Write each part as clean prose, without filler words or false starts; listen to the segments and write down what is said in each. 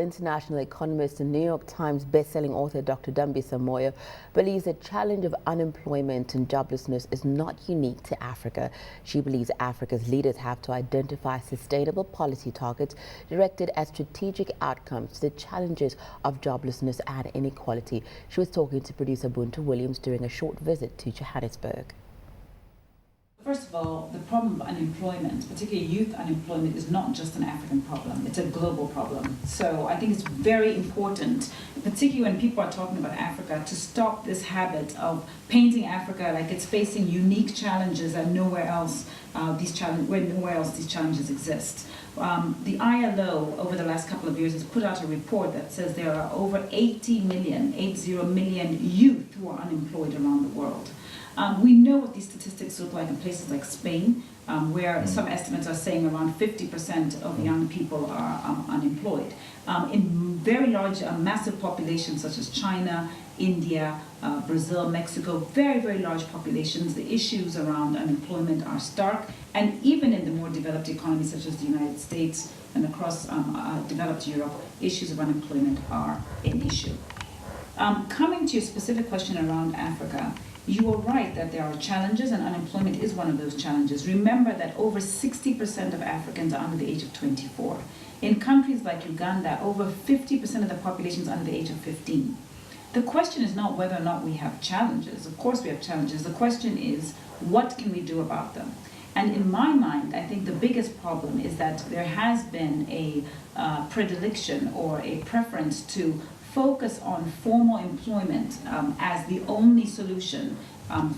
International economist and New York Times bestselling author Dr. Dambisa Moyo believes the challenge of unemployment and joblessness is not unique to Africa. She believes Africa's leaders have to identify sustainable policy targets directed at strategic outcomes to the challenges of joblessness and inequality. She was talking to producer Buntu during a short visit to Johannesburg. First of all, the problem of unemployment, particularly youth unemployment, is not just an African problem, it's a global problem. So I think it's very important, particularly when people are talking about Africa, to stop this habit of painting Africa like it's facing unique challenges and nowhere else these challenges exist. The ILO over the last couple of years has put out a report that says there are over 80 million youth who are unemployed around the world. We know what these statistics look like in places like Spain, where some estimates are saying around 50% of young people are unemployed. In very large, massive populations such as China, India, Brazil, Mexico, very, very large populations, the issues around unemployment are stark. And even in the more developed economies such as the United States and across developed Europe, issues of unemployment are an issue. Coming to your specific question around Africa, you are right that there are challenges, and unemployment is one of those challenges. Remember that over 60% of Africans are under the age of 24. In countries like Uganda, over 50% of the population is under the age of 15. The question is not whether or not we have challenges. Of course we have challenges. The question is, what can we do about them? And in my mind, I think the biggest problem is that there has been a predilection or a preference to focus on formal employment as the only solution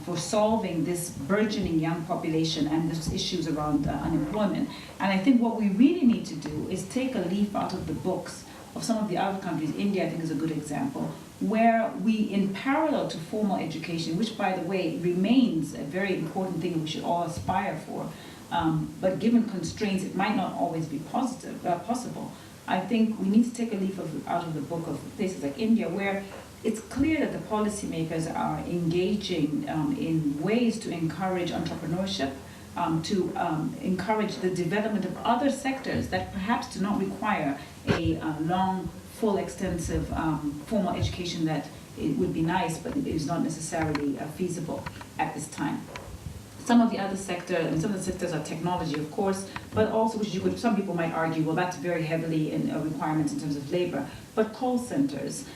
for solving this burgeoning young population and these issues around unemployment. And I think what we really need to do is take a leaf out of the books of some of the other countries. India, I think, is a good example, where we, in parallel to formal education, which, by the way, remains a very important thing we should all aspire for, but given constraints, it might not always be possible. I think we need to take a leaf out of the book of places like India, where it's clear that the policymakers are engaging in ways to encourage entrepreneurship, to encourage the development of other sectors that perhaps do not require a long, full, extensive formal education that it would be nice, but it is not necessarily feasible at this time. Some of the other sectors, and some of the sectors are technology, of course, but also, some people might argue, well, that's very heavily in requirements in terms of labor. But call centers,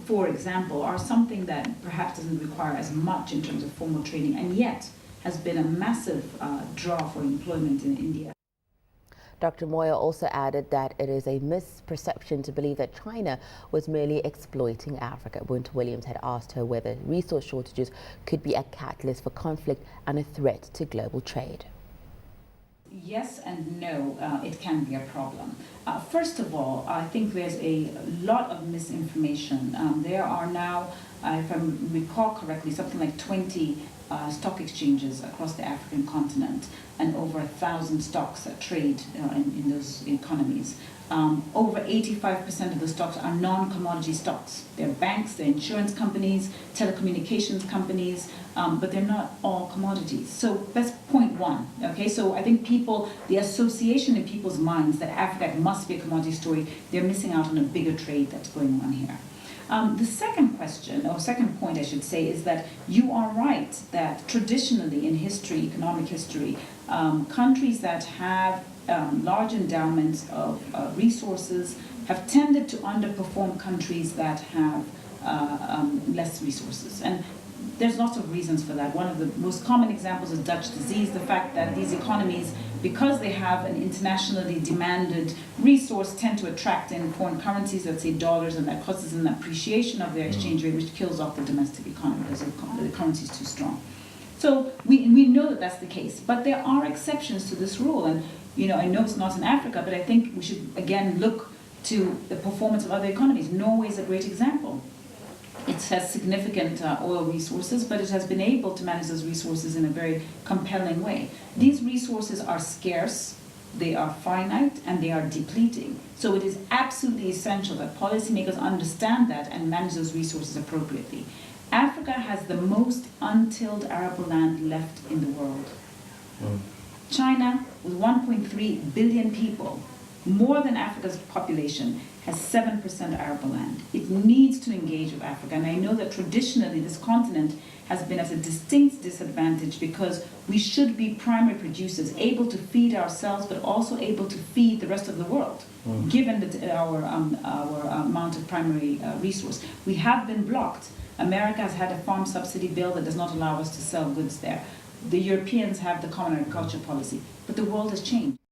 for example, are something that perhaps doesn't require as much in terms of formal training, and yet has been a massive draw for employment in India. Dr. Moyo also added that it is a misperception to believe that China was merely exploiting Africa. Buntu had asked her whether resource shortages could be a catalyst for conflict and a threat to global trade. Yes and no, it can be a problem. First of all, I think there's a lot of misinformation. There are now, if I recall correctly, something like 20 stock exchanges across the African continent, and over 1,000 stocks that trade in those economies. Over 85% of the stocks are non-commodity stocks. They're banks, they're insurance companies, telecommunications companies, but they're not all commodities. So that's point one, okay? So I think the association in people's minds that Africa must be a commodity story, they're missing out on a bigger trade that's going on here. The second point I should say, is that you are right that traditionally in history, economic history, countries that have large endowments of resources have tended to underperform countries that have less resources. And there's lots of reasons for that. One of the most common examples is Dutch disease, the fact that these economies, because they have an internationally demanded resource, tend to attract in foreign currencies, let's say dollars, and that causes an appreciation of their exchange rate, which kills off the domestic economy because the currency is too strong. So we know that that's the case, but there are exceptions to this rule. And I know it's not in Africa, but I think we should again look to the performance of other economies. Norway is a great example. It has significant oil resources, but it has been able to manage those resources in a very compelling way. These resources are scarce, they are finite, and they are depleting. So it is absolutely essential that policymakers understand that and manage those resources appropriately. Africa has the most untilled arable land left in the world. China, with 1.3 billion people, more than Africa's population, has 7% arable land. It needs to engage with Africa. And I know that traditionally this continent has been at a distinct disadvantage because we should be primary producers, able to feed ourselves, but also able to feed the rest of the world, given our amount of primary resource. We have been blocked. America has had a farm subsidy bill that does not allow us to sell goods there. The Europeans have the common agriculture policy, but the world has changed.